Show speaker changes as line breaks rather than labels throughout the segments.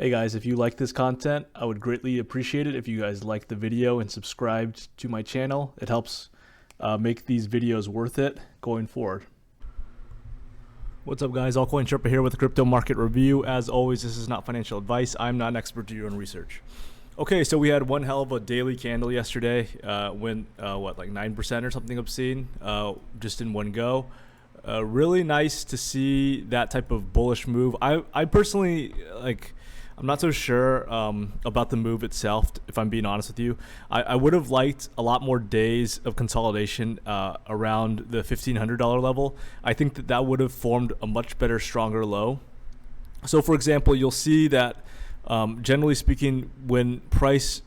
Hey guys, if you like this content, I would greatly appreciate it if you guys like the video and subscribed to my channel. It helps make these videos worth it going forward. What's up guys, Altcoin Sherpa here with a crypto market review. As always, this is not financial advice. I'm not an expert to your own research. Okay, so we had one hell of a daily candle yesterday. Went like 9% or something obscene, just in one go. Really nice to see that type of bullish move. I personally I'm not so sure about the move itself, if I'm being honest with you. I would have liked a lot more days of consolidation around the $1,500 level. I think that would have formed a much better, stronger low. So for example, you'll see that generally speaking, when price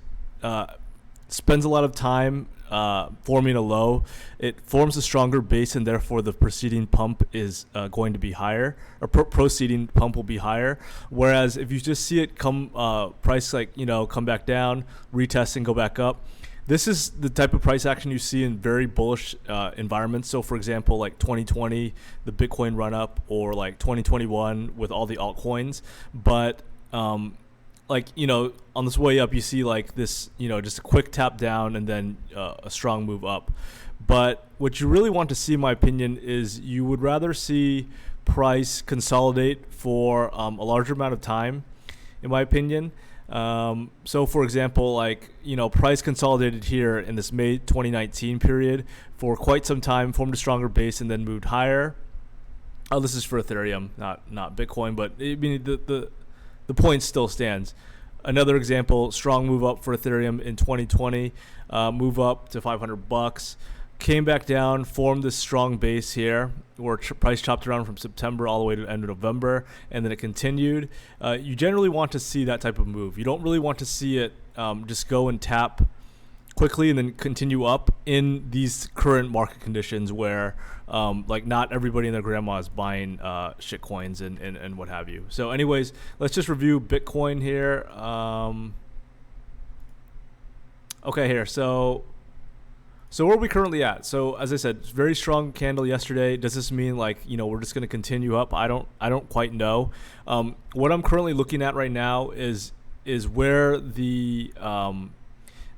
spends a lot of time forming a low, it forms a stronger base, and therefore the preceding pump is going to be higher, or proceeding pump will be higher. Whereas if you just see it come price come back down, retest and go back up, this is the type of price action you see in very bullish environments. So for example, like 2020, the Bitcoin run up, or like 2021 with all the altcoins. But on this way up, you see like this, just a quick tap down and then a strong move up. But what you really want to see, in my opinion, is you would rather see price consolidate for a larger amount of time, in my opinion. So for example, price consolidated here in this May 2019 period for quite some time, formed a stronger base and then moved higher. Oh, this is for Ethereum, not Bitcoin, but I mean the point still stands. Another example, strong move up for Ethereum in 2020, move up to $500, came back down, formed this strong base here where price chopped around from September all the way to the end of November, and then it continued. You generally want to see that type of move. You don't really want to see it just go and tap quickly and then continue up in these current market conditions where not everybody and their grandma is buying shit coins and what have you. So anyways, let's just review Bitcoin here. Okay, here. So where are we currently at? So as I said, very strong candle yesterday. Does this mean we're just going to continue up? I don't quite know. What I'm currently looking at right now is where the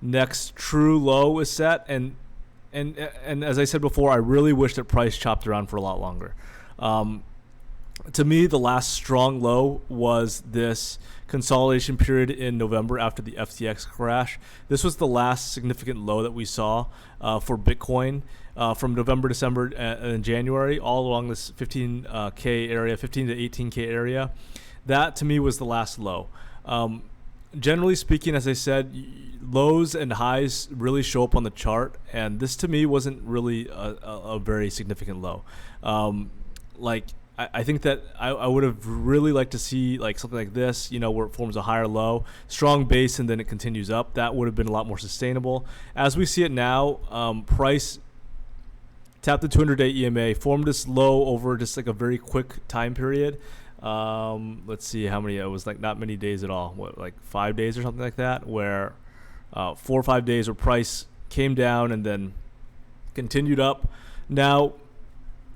next true low is set, and as I said before, I really wish that price chopped around for a lot longer. To me, the last strong low was this consolidation period in November after the FTX crash. This was the last significant low that we saw for Bitcoin from November, December, and January, all along this 15K area, 15 to 18K area. That to me was the last low. Generally speaking, as I said, lows and highs really show up on the chart, and this to me wasn't really a very significant low. I think that I would have really liked to see something like this, where it forms a higher low, strong base, and then it continues up. That would have been a lot more sustainable. As we see it now, price tapped the 200-day EMA, formed this low over just a very quick time period. Let's see how many. It was not many days at all. What, 5 days or something like that, where 4 or 5 days where price came down and then continued up. Now,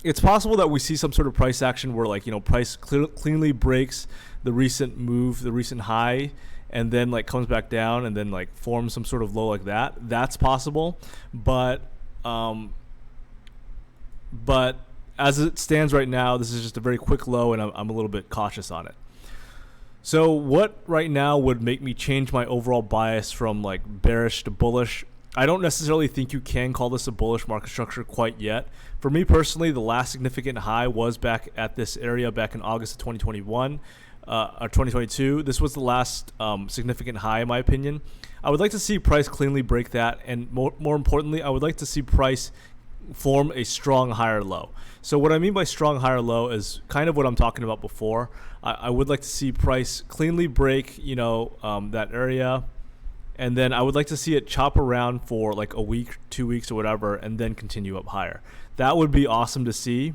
it's possible that we see some sort of price action where price cleanly breaks the recent move, the recent high, and then comes back down and then forms some sort of low like that. That's possible, but as it stands right now, this is just a very quick low, and I'm a little bit cautious on it. So what right now would make me change my overall bias from bearish to bullish? I don't necessarily think you can call this a bullish market structure quite yet. For me personally, the last significant high was back at this area back in August of 2021 or 2022. This was the last significant high, in my opinion. I would like to see price cleanly break that, and more importantly, I would like to see price form a strong higher low. So what I mean by strong higher low is kind of what I'm talking about before. I would like to see price cleanly break that area, and then I would like to see it chop around for a week, 2 weeks, or whatever, and then continue up higher. That would be awesome to see,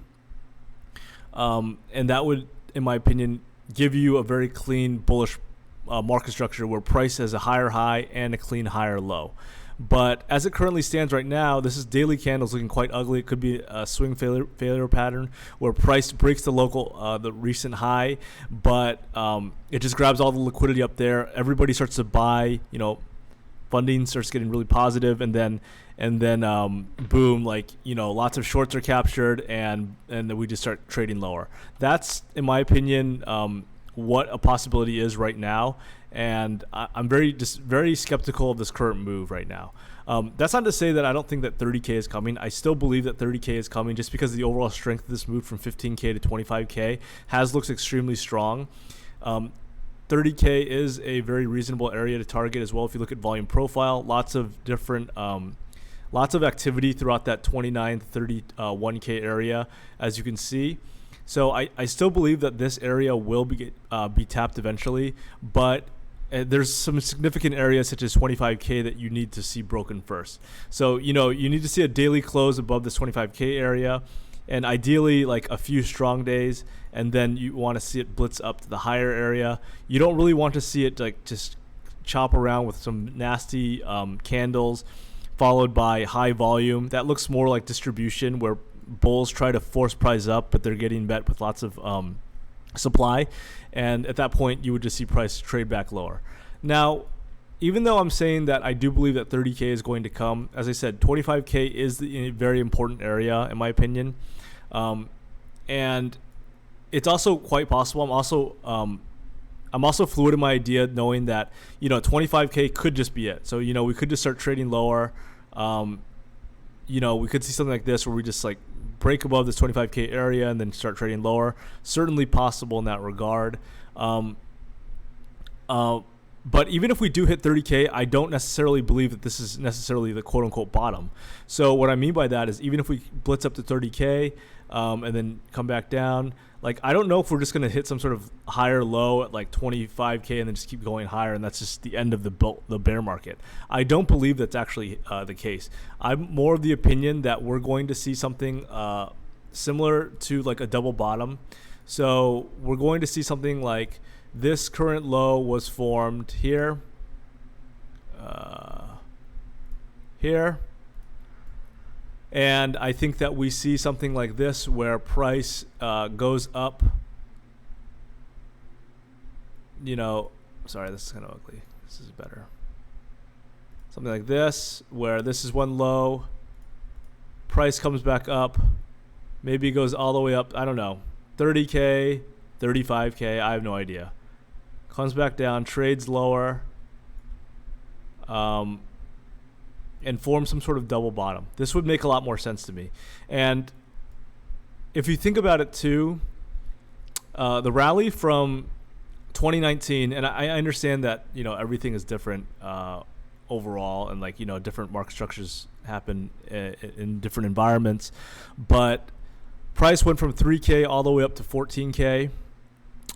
and that would, in my opinion, give you a very clean bullish market structure where price has a higher high and a clean higher low. But as it currently stands right now, this is daily candles looking quite ugly. It could be a swing failure pattern where price breaks the recent high, but it just grabs all the liquidity up there. Everybody starts to buy, funding starts getting really positive, and then boom, lots of shorts are captured, and then we just start trading lower. That's, in my opinion, what a possibility is right now, and I'm very skeptical of this current move right now. That's not to say that I don't think that 30K is coming. I still believe that 30K is coming just because the overall strength of this move from 15K to 25K looks extremely strong. 30K is a very reasonable area to target as well. If you look at volume profile, lots of activity throughout that 29 to 31K area, as you can see. So I still believe that this area will be tapped eventually, but there's some significant areas such as 25K that you need to see broken first. So you need to see a daily close above this 25K area, and ideally like a few strong days, and then you want to see it blitz up to the higher area. You don't really want to see it like just chop around with some nasty candles followed by high volume. That looks more like distribution, where bulls try to force price up, but they're getting met with lots of supply, and at that point you would just see price trade back lower. Now, even though I'm saying that I do believe that 30K is going to come, as I said, 25K is a very important area in my opinion, and it's also quite possible. I'm also fluid in my idea, knowing that 25K could just be it. So we could just start trading lower. We could see something like this where we just like break above this 25K area and then start trading lower. Certainly possible in that regard. But even if we do hit 30K, I don't necessarily believe that this is necessarily the quote-unquote bottom. So what I mean by that is, even if we blitz up to 30K and then come back down, like I don't know if we're just going to hit some sort of higher low at like 25K and then just keep going higher, and that's just the end of the bear market. I don't believe that's actually the case. I'm more of the opinion that we're going to see something similar to like a double bottom. So we're going to see something like this current low was formed here, here, and I think that we see something like this where price goes up. Sorry, this is kind of ugly. This is better. Something like this, where this is one low, price comes back up, maybe it goes all the way up, I don't know, 30K, 35K, I have no idea. Comes back down, trades lower, and forms some sort of double bottom. This would make a lot more sense to me. And if you think about it too, the rally from 2019, and I understand that everything is different overall, and different market structures happen in different environments, but price went from 3K all the way up to 14K.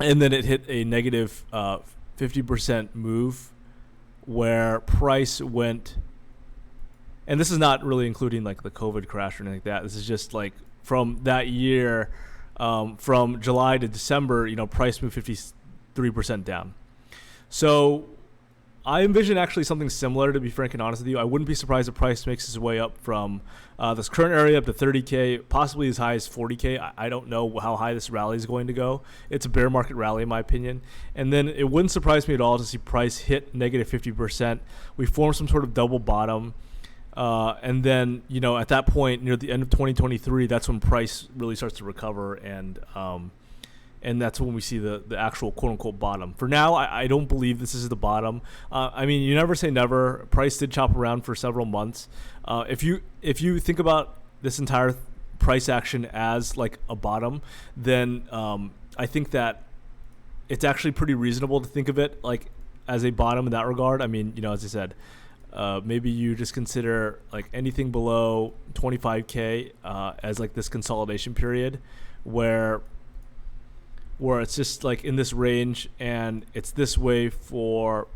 And then it hit a negative 50% move where price went, and this is not really including like the COVID crash or anything like that. This is just like from that year, from July to December, price moved 53% down. So I envision actually something similar, to be frank and honest with you. I wouldn't be surprised if price makes its way up from this current area up to 30K, possibly as high as 40K. I don't know how high this rally is going to go. It's a bear market rally in my opinion. And then it wouldn't surprise me at all to see price hit negative 50%. We form some sort of double bottom. And then, at that point, near the end of 2023, that's when price really starts to recover, and that's when we see the actual quote-unquote bottom. For now, I don't believe this is the bottom. You never say never. Price did chop around for several months. If you think about this entire price action as like a bottom, then I think that it's actually pretty reasonable to think of it like as a bottom in that regard. As I said, maybe you just consider like anything below 25K as like this consolidation period where it's just like in this range, and it's this way for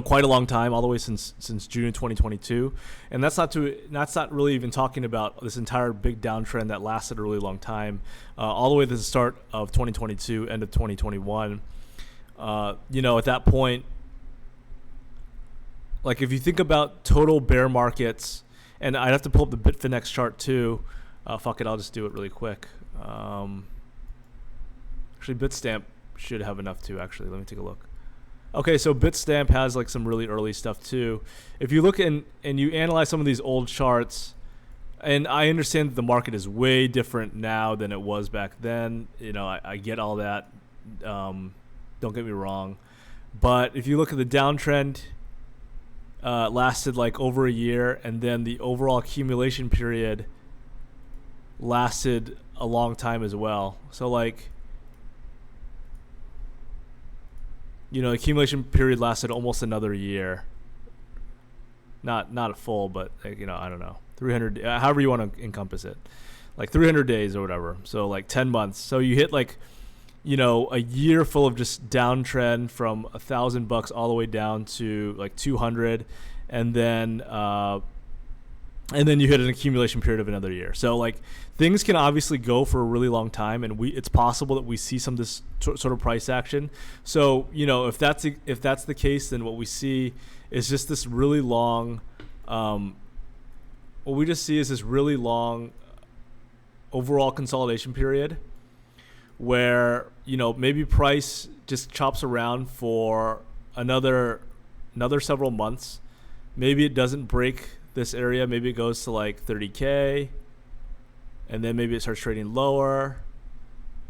quite a long time, all the way since June 2022, and that's not really even talking about this entire big downtrend that lasted a really long time, all the way to the start of 2022, end of 2021. At that point, like if you think about total bear markets, and I'd have to pull up the Bitfinex chart too. Fuck it, I'll just do it really quick. Actually, Bitstamp should have enough too. Actually, let me take a look. Okay, so Bitstamp has like some really early stuff too. If you look and you analyze some of these old charts, and I understand that the market is way different now than it was back then. You know, I get all that. Don't get me wrong. But if you look at the downtrend, lasted like over a year, and then the overall accumulation period lasted a long time as well. So like, you know, accumulation period lasted almost another year. Not a full, but like, you know, I don't know, 300, however you want to encompass it, like 300 days or whatever. So like 10 months. So you hit like, you know, a year full of just downtrend from $1,000 all the way down to like 200, and then you hit an accumulation period of another year. So like things can obviously go for a really long time, and it's possible that we see some of this sort of price action. So, you know, if that's the case, then what we see is just this really long, what we just see is this really long overall consolidation period, where, you know, maybe price just chops around for another several months. Maybe it doesn't break this area. Maybe it goes to like 30K, and then maybe it starts trading lower.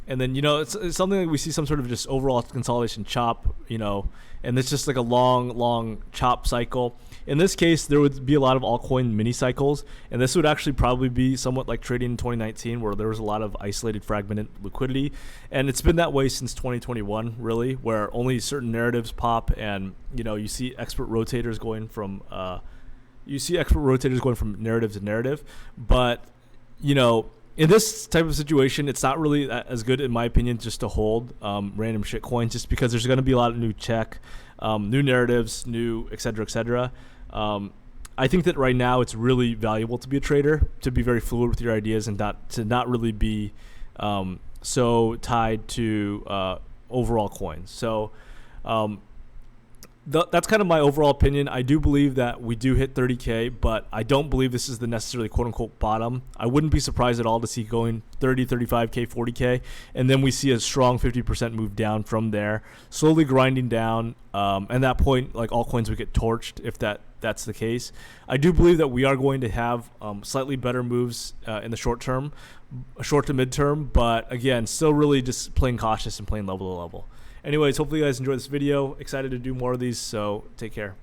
And then, you know, it's something like we see some sort of just overall consolidation chop, you know, and it's just like a long chop cycle. In this case, there would be a lot of altcoin mini cycles, and this would actually probably be somewhat like trading in 2019, where there was a lot of isolated fragmented liquidity. And it's been that way since 2021, really, where only certain narratives pop, and, you know, you see expert rotators going from narrative to narrative. But, you know, in this type of situation, it's not really as good, in my opinion, just to hold random shit coins, just because there's going to be a lot of new tech, new narratives, new et cetera. I think that right now it's really valuable to be a trader, to be very fluid with your ideas, and not really be so tied to overall coins. So that's kind of my overall opinion. I do believe that we do hit 30K, but I don't believe this is the necessarily quote-unquote bottom. I wouldn't be surprised at all to see going 30, 35K, 40K, and then we see a strong 50% move down from there, slowly grinding down. And that point, like, altcoins would get torched if that's the case. I do believe that we are going to have slightly better moves in the short to midterm, but again, still really just playing cautious and playing level to level. Anyways, hopefully you guys enjoyed this video. Excited to do more of these, so take care.